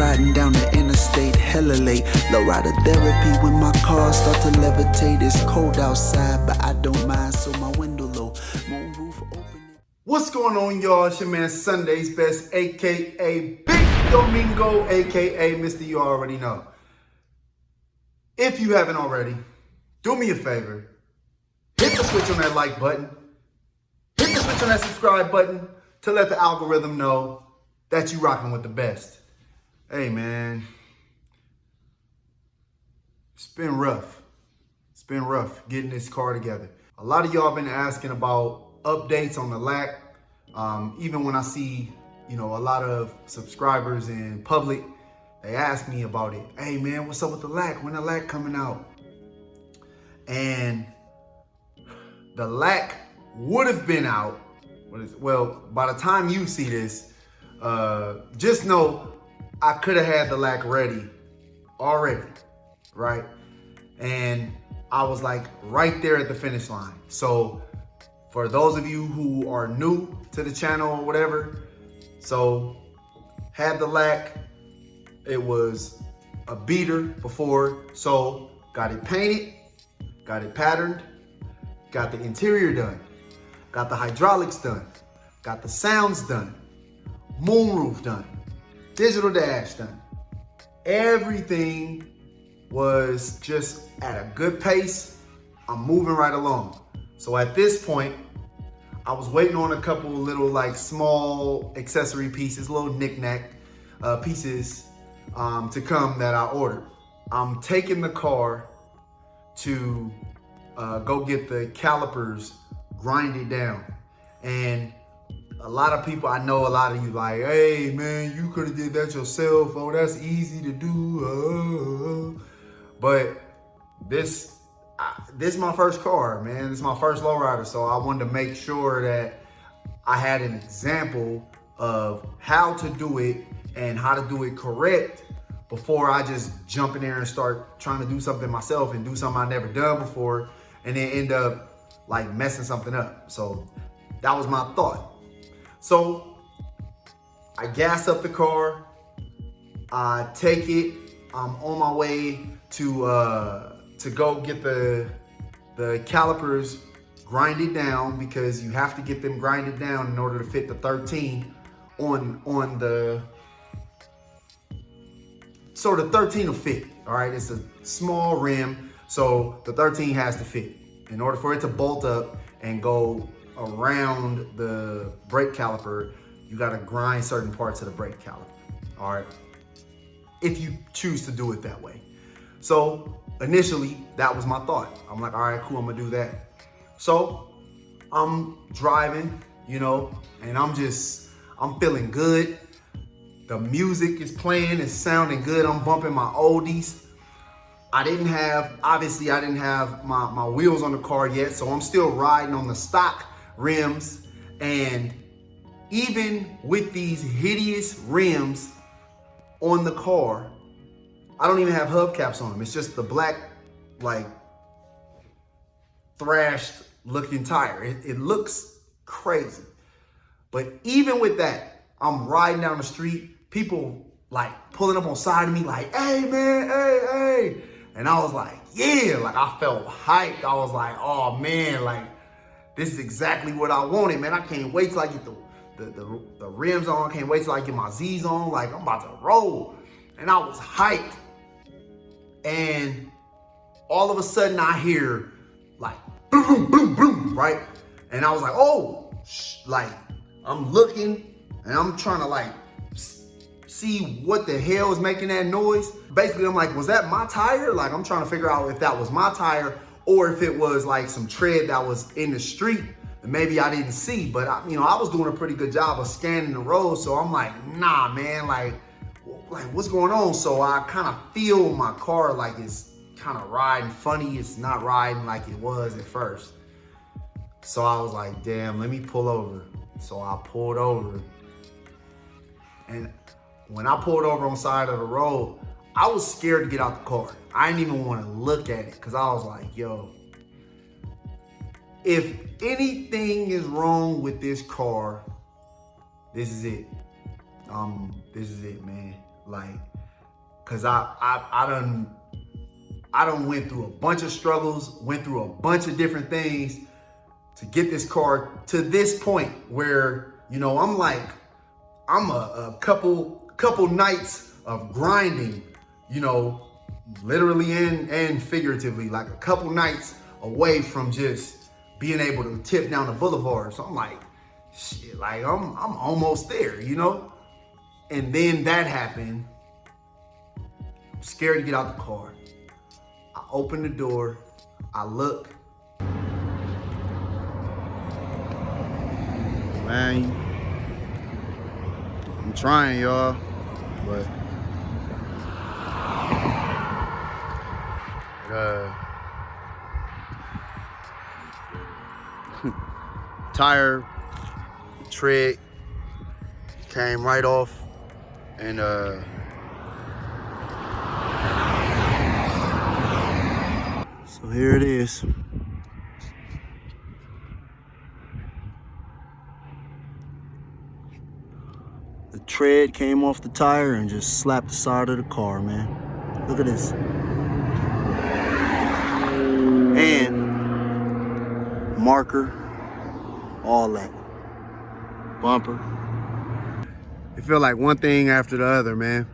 riding down the interstate, hella late. Lowrider therapy when my car start to levitate. It's cold outside, but I don't mind, so my window low. Moon roof open. What's going on, y'all? It's your man Sundayz Bezt, aka Big Domingo, aka Mr. You Already Know. If you haven't already, do me a favor. Hit the switch on that like button. Hit the switch on that subscribe button to let the algorithm know that you rocking with the best. Hey, man. It's been rough. It's been rough getting this car together. A lot of y'all been asking about updates on the lack. Even when I see, a lot of subscribers in public, they ask me about it. Hey, man, what's up with the lack? When the lack coming out? And the lack would have been out. Well, by the time you see this, just know I could have had the lack ready already, right? And I was like right there at the finish line. So for those of you who are new to the channel or whatever, so had the lack, it was a beater before, so got it painted, got it patterned, got the interior done, got the hydraulics done, got the sounds done, moonroof done, digital dash done. Everything was just at a good pace. I'm moving right along. So at this point, I was waiting on a couple little like small accessory pieces, little knick-knack pieces to come that I ordered. I'm taking the car to go get the calipers grinded down. And a lot of people, I know a lot of you like, hey man, you could have did that yourself. Oh, that's easy to do. But this is my first car, man. This is my first lowrider. So I wanted to make sure that I had an example of how to do it and how to do it correct before I just jump in there and start trying to do something myself and do something I never done before and then end up like messing something up. So that was my thought. So I gas up the car, I take it, I'm on my way to go get the calipers grinded down, because you have to get them grinded down in order to fit the 13 on the, so the 13 will fit, all right? It's a small rim, so the 13 has to fit. In order for it to bolt up and go around the brake caliper, you gotta grind certain parts of the brake caliper, all right? If you choose to do it that way. So initially, that was my thought. I'm like, all right, cool, I'm gonna do that. So I'm driving, and I'm feeling good. The music is playing, it's sounding good. I'm bumping my oldies. Obviously I didn't have my wheels on the car yet, so I'm still riding on the stock rims. And even with these hideous rims on the car, I don't even have hubcaps on them. It's just the black, like, thrashed looking tire. It looks crazy. But even with that, I'm riding down the street, people like pulling up on side of me like, hey man, hey. And I was like, yeah, like I felt hyped. I was like, oh man, like this is exactly what I wanted, man. I can't wait till I get the rims on. Can't wait till I get my Z's on. Like I'm about to roll. And I was hyped. And all of a sudden I hear like boom, boom, boom, boom, right? And I was like, oh, like I'm looking and I'm trying to like see what the hell is making that noise. Basically, I'm like, was that my tire? Like I'm trying to figure out if that was my tire or if it was like some tread that was in the street and maybe I didn't see. But I was doing a pretty good job of scanning the road. So I'm like, nah, man, like what's going on? So I kind of feel my car like it's kind of riding funny. It's not riding like it was at first. So I was like, damn, let me pull over. So I pulled over. And when I pulled over on the side of the road, I was scared to get out the car. I didn't even want to look at it because I was like, yo, if anything is wrong with this car, this is it. This is it, man. Like, cause I done went through a bunch of struggles, went through a bunch of different things to get this car to this point where, you know, I'm a couple nights of grinding, you know, literally and figuratively, like a couple nights away from just being able to tip down the boulevard. So I'm like, shit, like I'm almost there, you know? And then that happened. I'm scared to get out the car. I open the door, I look. Man, I'm trying, y'all, but tire tread came right off, and so here it is. The tread came off the tire and just slapped the side of the car, man. Look at this. And marker, all that. Bumper. It felt like one thing after the other, man.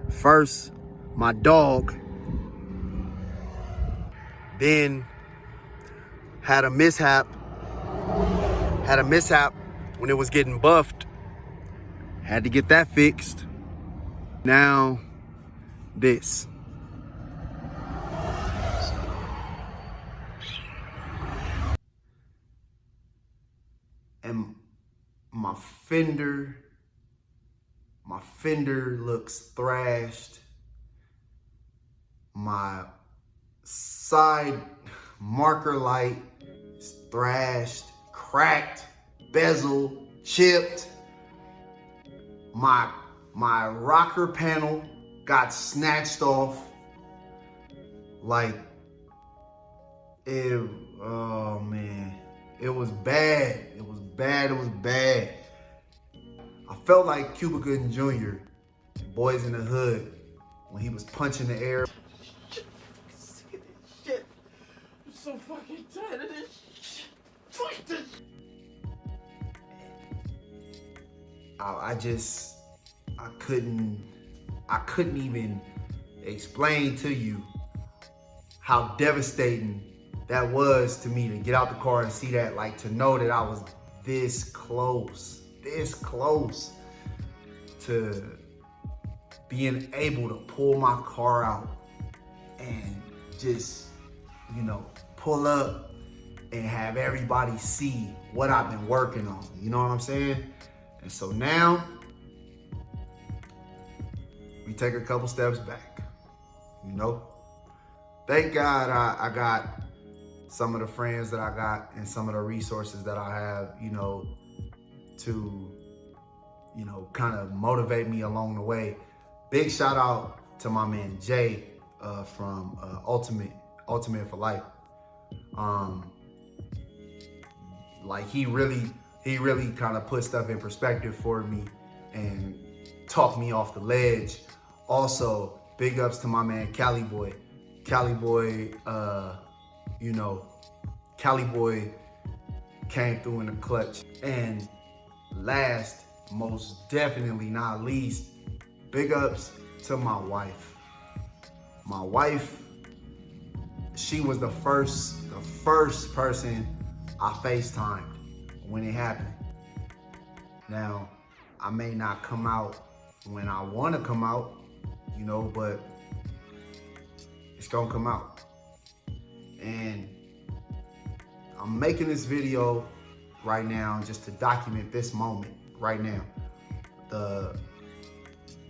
First, my dog. Then had a mishap when it was getting buffed. Had to get that fixed. Now, this. And my fender looks thrashed. My side marker light is thrashed, cracked, bezel, chipped. My rocker panel got snatched off. Like, oh man, it was bad. It was bad. I felt like Cuba Gooding Jr., Boys in the Hood, when he was punching the air. Sick of this shit. I'm so fucking tired of this shit. Fuck this. I couldn't even explain to you how devastating that was to me to get out the car and see that, like to know that I was this close to being able to pull my car out and just, you know, pull up and have everybody see what I've been working on. You know what I'm saying? And so now we take a couple steps back, you know? Thank God I got some of the friends that I got and some of the resources that I have, you know, to, you know, kind of motivate me along the way. Big shout out to my man Jay from Ultimate for Life. Like he really kind of put stuff in perspective for me and talked me off the ledge. Also, big ups to my man Cali Boy. You know, Cali Boy came through in the clutch. And last, most definitely not least, big ups to my wife. My wife, she was the first person I FaceTimed when it happened. Now, I may not come out when I want to come out, you know, but it's gonna come out. And I'm making this video right now just to document this moment right now.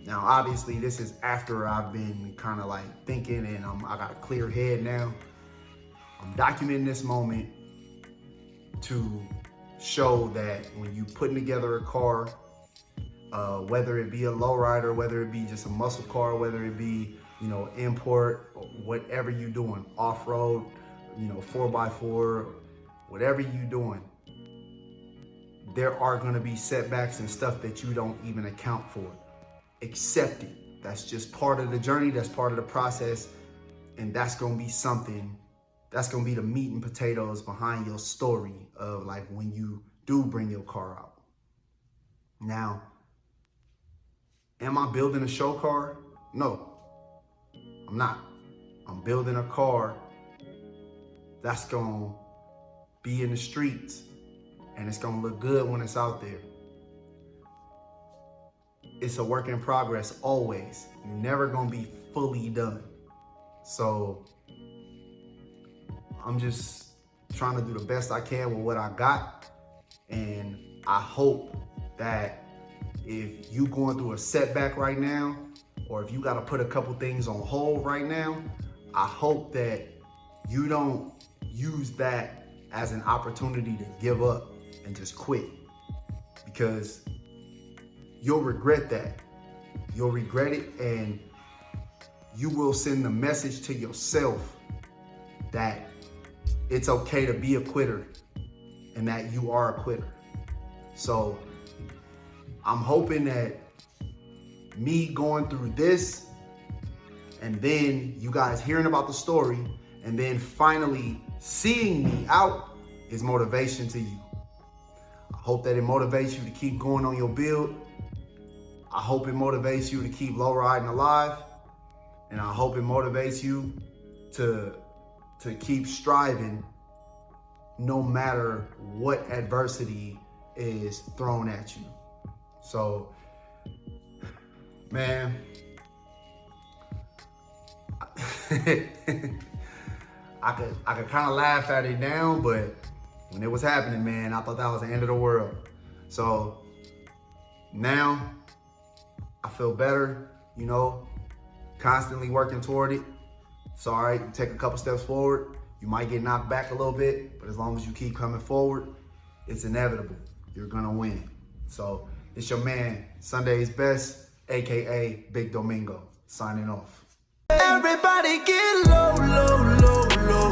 Now, obviously, this is after I've been kind of like thinking and I got a clear head now. I'm documenting this moment to show that when you putting together a car, whether it be a lowrider, whether it be just a muscle car, whether it be, you know, import, or whatever you're doing, off-road, you know, 4x4, whatever you're doing, there are gonna be setbacks and stuff that you don't even account for. accept it. That's just part of the journey. That's part of the process. And that's going to be something, that's going to be the meat and potatoes behind your story of like when you do bring your car out. Now, am I building a show car? No, I'm not. I'm building a car that's going to be in the streets and it's going to look good when it's out there. It's a work in progress always. You're never going to be fully done. So I'm just trying to do the best I can with what I got. And I hope that if you going through a setback right now, or if you got to put a couple things on hold right now, I hope that you don't use that as an opportunity to give up and just quit, because you'll regret that. You'll regret it, and you will send the message to yourself that it's okay to be a quitter and that you are a quitter. So I'm hoping that me going through this and then you guys hearing about the story and then finally seeing me out is motivation to you. I hope that it motivates you to keep going on your build. I hope it motivates you to keep low riding alive. And I hope it motivates you to keep striving no matter what adversity is thrown at you. So, man, I could kind of laugh at it now, but when it was happening, man, I thought that was the end of the world. So now I feel better, you know, constantly working toward it. It's all right, you take a couple steps forward. You might get knocked back a little bit, but as long as you keep coming forward, it's inevitable. You're gonna win. So it's your man, Sundayz Bezt, AKA Big Domingo, signing off. Everybody get low, low, low, low.